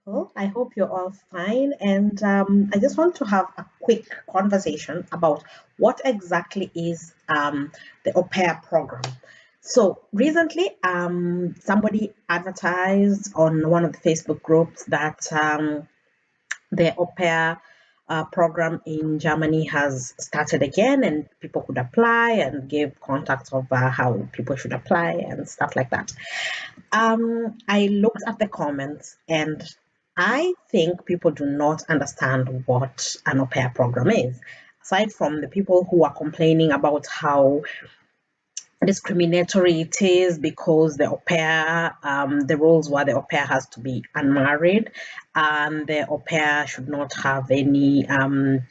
Well, I hope you're all fine. And I just want to have a quick conversation about what exactly is the au pair program. So, recently, somebody advertised on one of the Facebook groups that the au pair program in Germany has started again, and people could apply and give contacts of how people should apply and stuff like that. I looked at the comments and I think people do not understand what an au pair program is. Aside from the people who are complaining about how discriminatory it is because the au pair, the rules where the au pair has to be unmarried and the au pair should not have any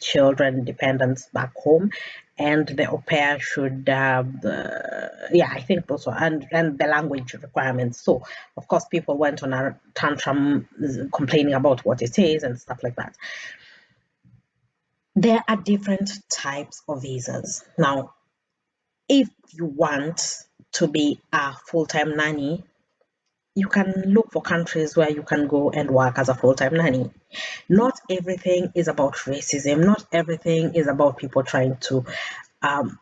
children dependents back home, and the au pair should yeah, I think those were, and the language requirements. So of course people went on a tantrum complaining about what it is and stuff like that. There are different types of visas. Now, if you want to be a full-time nanny, you can look for countries where you can go and work as a full-time nanny. Not everything is about racism. Not everything is about people trying to um,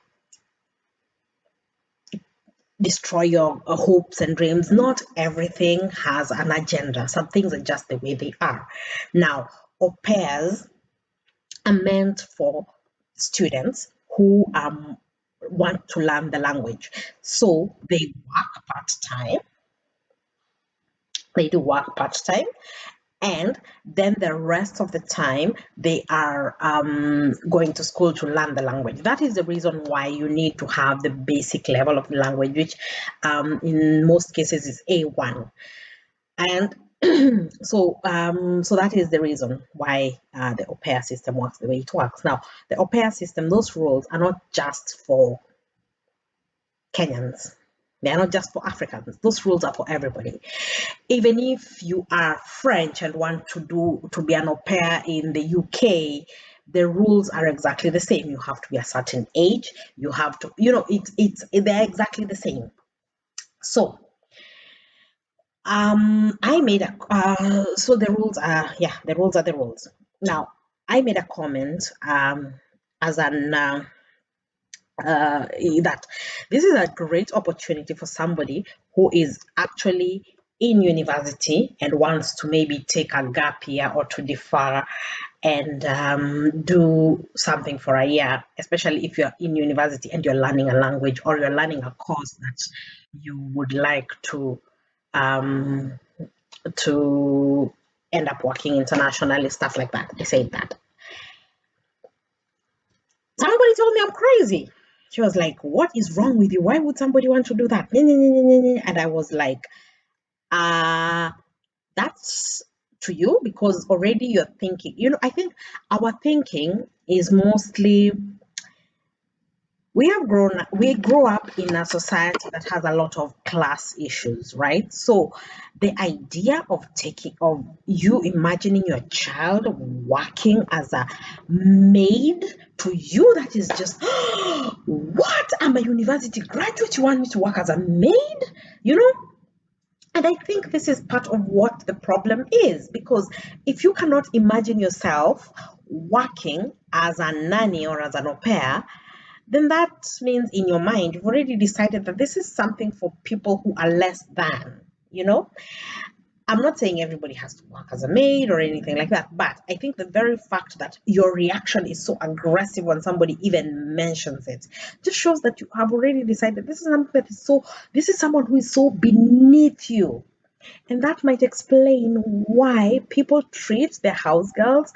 destroy your hopes and dreams. Not everything has an agenda. Some things are just the way they are. Now, au pairs are meant for students who want to learn the language. So they work part-time, they do work part-time, and then the rest of the time they are going to school to learn the language. That is the reason why you need to have the basic level of the language, which in most cases is A1. And so that is the reason why the au pair system works the way it works. Now, the au pair system, those rules are not just for Kenyans. They are not just for Africans. Those rules are for everybody. Even if you are French and want to be an au pair in the UK, the rules are exactly the same. You have to be a certain age. You have to, they're exactly the same. So I made a so the rules are, yeah, the rules are the rules. Now, I made a comment as an that this is a great opportunity for somebody who is actually in university and wants to maybe take a gap year or to defer and do something for a year, especially if you're in university and you're learning a language or you're learning a course that you would like um, to end up working internationally, stuff like that. I said that. Somebody told me I'm crazy. She was like, "What is wrong with you? Why would somebody want to do that?" And I was like, uh, that's to you because already you're thinking. I think our thinking is mostly we grow up in a society that has a lot of class issues, right? So the idea of you imagining your child working as a maid, to you that is just what? I'm a university graduate, you want me to work as a maid, you know and I think this is part of what the problem is, because if you cannot imagine yourself working as a nanny or as an au pair, then that means in your mind you've already decided that this is something for people who are less than, you know. I'm not saying everybody has to work as a maid or anything like that, but I think the very fact that your reaction is so aggressive when somebody even mentions it just shows that you have already decided this is something that is so, this is someone who is so beneath you. And that might explain why people treat their house girls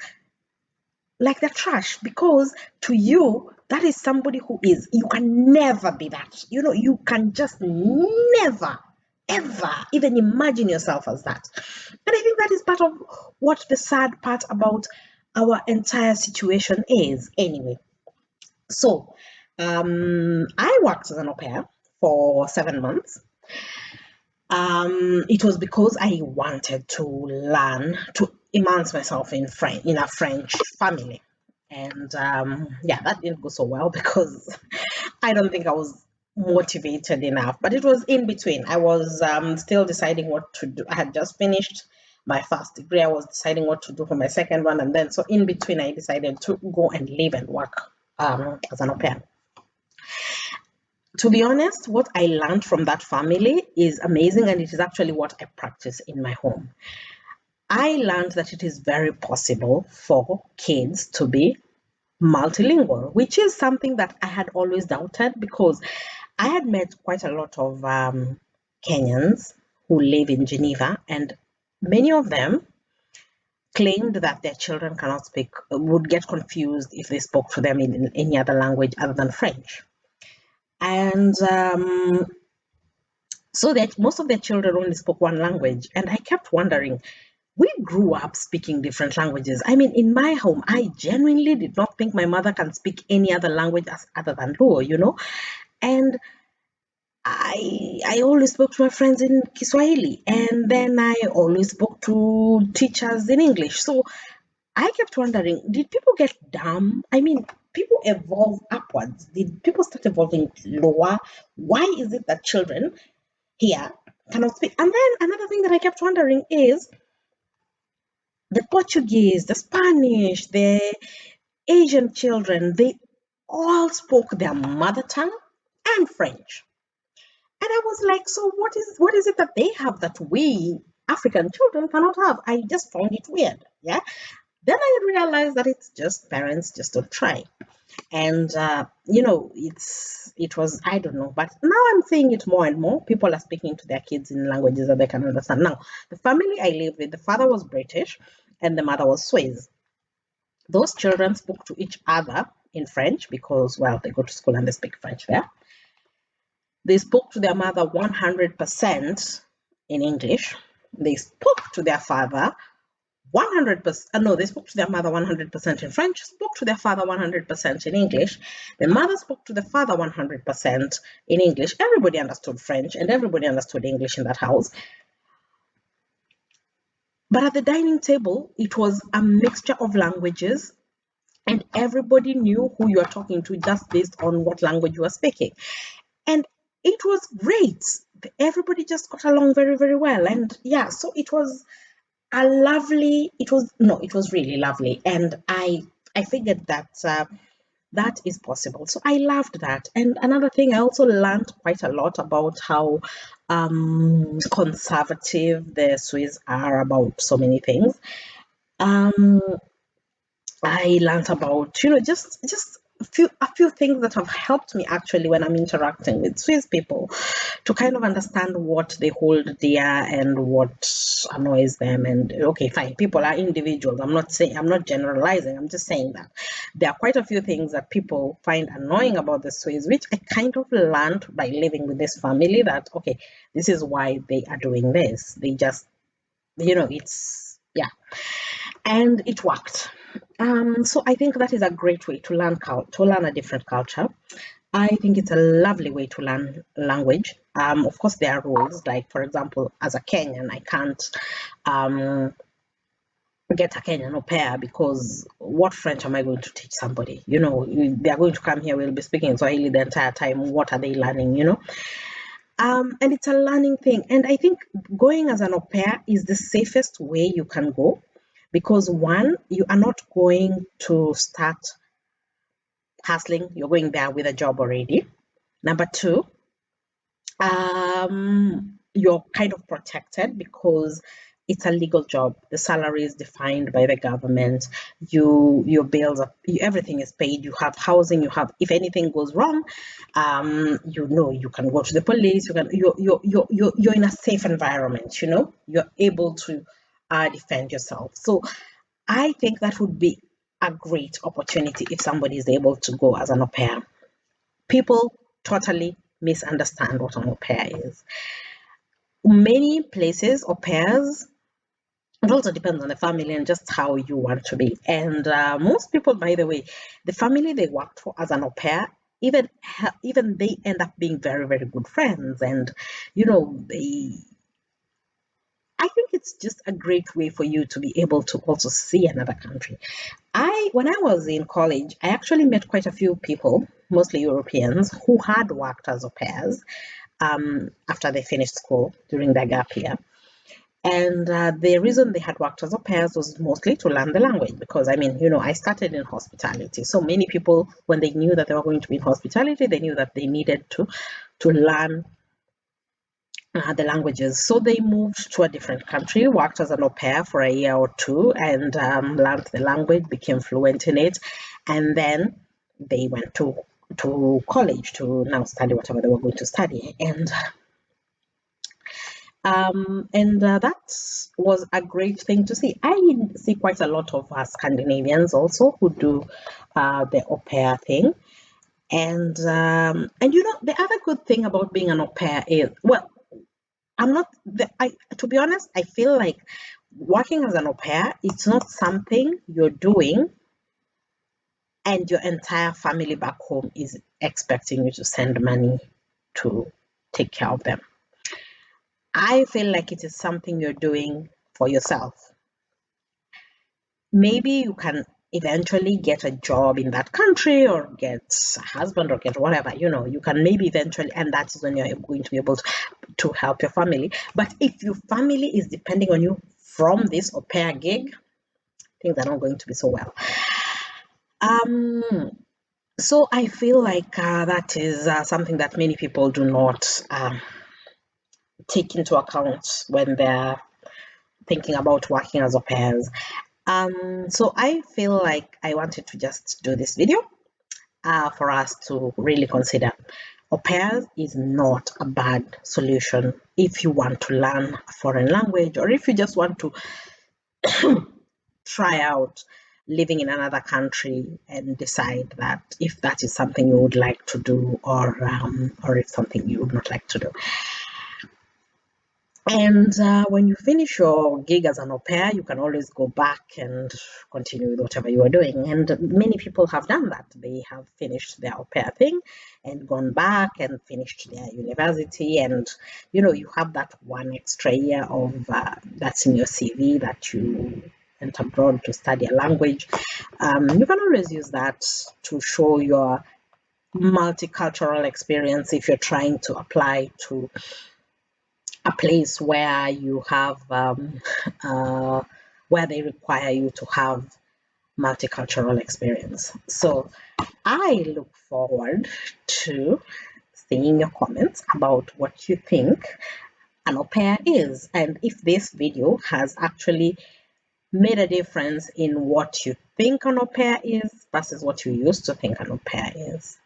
like they're trash, because to you that is somebody who is, you can never be that, you can just never ever even imagine yourself as that. And I think that is part of what the sad part about our entire situation is anyway. So I worked as an au pair for 7 months. It was because I wanted to learn to immerse myself in a French family. And yeah, that didn't go so well because I don't think I was motivated enough. But it was in between. I was still deciding what to do. I had just finished my first degree. I was deciding what to do for my second one, and then so in between, I decided to go and live and work as an au pair. To be honest, what I learned from that family is amazing, and it is actually what I practice in my home. I learned that it is very possible for kids to be multilingual, which is something that I had always doubted because I had met quite a lot of Kenyans who live in Geneva, and many of them claimed that their children cannot speak, would get confused if they spoke to them in any other language other than French. And so that most of their children only spoke one language. And I kept wondering, we grew up speaking different languages. I mean, in my home, I genuinely did not think my mother can speak any other language other than Luo. And I always spoke to my friends in Kiswahili, and then I always spoke to teachers in English. So I kept wondering, did people get dumb? I mean, people evolve upwards. Did people start evolving lower? Why is it that children here cannot speak? And then another thing that I kept wondering is the Portuguese, the Spanish, the Asian children, they all spoke their mother tongue and French. And I was like, so what is it that they have that we African children cannot have? I just found it weird. Yeah. Then I realized that it's just parents just don't try. And it was, I don't know, but now I'm seeing it more and more. People are speaking to their kids in languages that they can understand. Now, the family I lived with, the father was British and the mother was Swiss. Those children spoke to each other in French because, well, they go to school and they speak French there. They spoke to their mother 100% in English. They spoke to their father 100%. No, they spoke to their mother 100% in French, spoke to their father 100% in English. The mother spoke to the father 100% in English. Everybody understood French and everybody understood English in that house. But at the dining table, it was a mixture of languages, and everybody knew who you are talking to just based on what language you are speaking. And it was great. Everybody just got along very, very well. And yeah, so it was it was really lovely. And I figured that that is possible. So I loved that. And another thing, I also learned quite a lot about how conservative the Swiss are about so many things. Um, I learned about, just a few things that have helped me actually when I'm interacting with Swiss people to kind of understand what they hold dear and what annoys them. And okay, fine, people are individuals. I'm not generalizing. I'm just saying that there are quite a few things that people find annoying about the Swiss, which I kind of learned by living with this family that okay, this is why they are doing this. They just, it's yeah, and it worked. So I think that is a great way to learn a different culture. I think it's a lovely way to learn language. Of course, there are rules. Like, for example, as a Kenyan, I can't get a Kenyan au pair because what French am I going to teach somebody? They are going to come here, we'll be speaking Swahili the entire time. What are they learning? And it's a learning thing. And I think going as an au pair is the safest way you can go because one, you are not going to start hustling, you're going there with a job already. Number two, you're kind of protected because it's a legal job. The salary is defined by the government. Your bills are, everything is paid. You have housing. You have, if anything goes wrong, you can go to the police. You're in a safe environment. You're able to defend yourself. So I think that would be a great opportunity if somebody is able to go as an au pair. People totally misunderstand what an au pair is. Many places, au pairs, it also depends on the family and just how you want to be. And most people, by the way, the family they worked for as an au pair, even they end up being very, very good friends. And, I think it's just a great way for you to be able to also see another country. When I was in college, I actually met quite a few people, mostly Europeans, who had worked as au pairs after they finished school during their gap year. And the reason they had worked as au pairs was mostly to learn the language, because I mean, I started in hospitality. So many people, when they knew that they were going to be in hospitality, they knew that they needed to learn the languages. So they moved to a different country, worked as an au pair for a year or two, and learned the language, became fluent in it, and then they went to college to now study whatever they were going to study. And that was a great thing to see. I see quite a lot of Scandinavians also who do the au pair thing. And the other good thing about being an au pair is, well, I'm not I to be honest, I feel like working as an au pair, it's not something you're doing and your entire family back home is expecting you to send money to take care of them. I feel like it is something you're doing for yourself. Maybe you can eventually get a job in that country or get a husband or get whatever, you can maybe eventually, and that is when you're going to be able to help your family. But if your family is depending on you from this au pair gig, things are not going to be so well. So I feel like that is something that many people do not take into account when they're thinking about working as au pairs. So I feel like I wanted to just do this video for us to really consider. Au pairs is not a bad solution if you want to learn a foreign language, or if you just want to try out living in another country and decide that if that is something you would like to do, or if something you would not like to do. And when you finish your gig as an au pair, you can always go back and continue with whatever you are doing. And many people have done that. They have finished their au pair thing and gone back and finished their university. And, you have that one extra year of that's in your CV that you went abroad to study a language. You can always use that to show your multicultural experience if you're trying to apply to a place where you have where they require you to have multicultural experience. So I look forward to seeing your comments about what you think an au pair is, and if this video has actually made a difference in what you think an au pair is versus what you used to think an au pair is.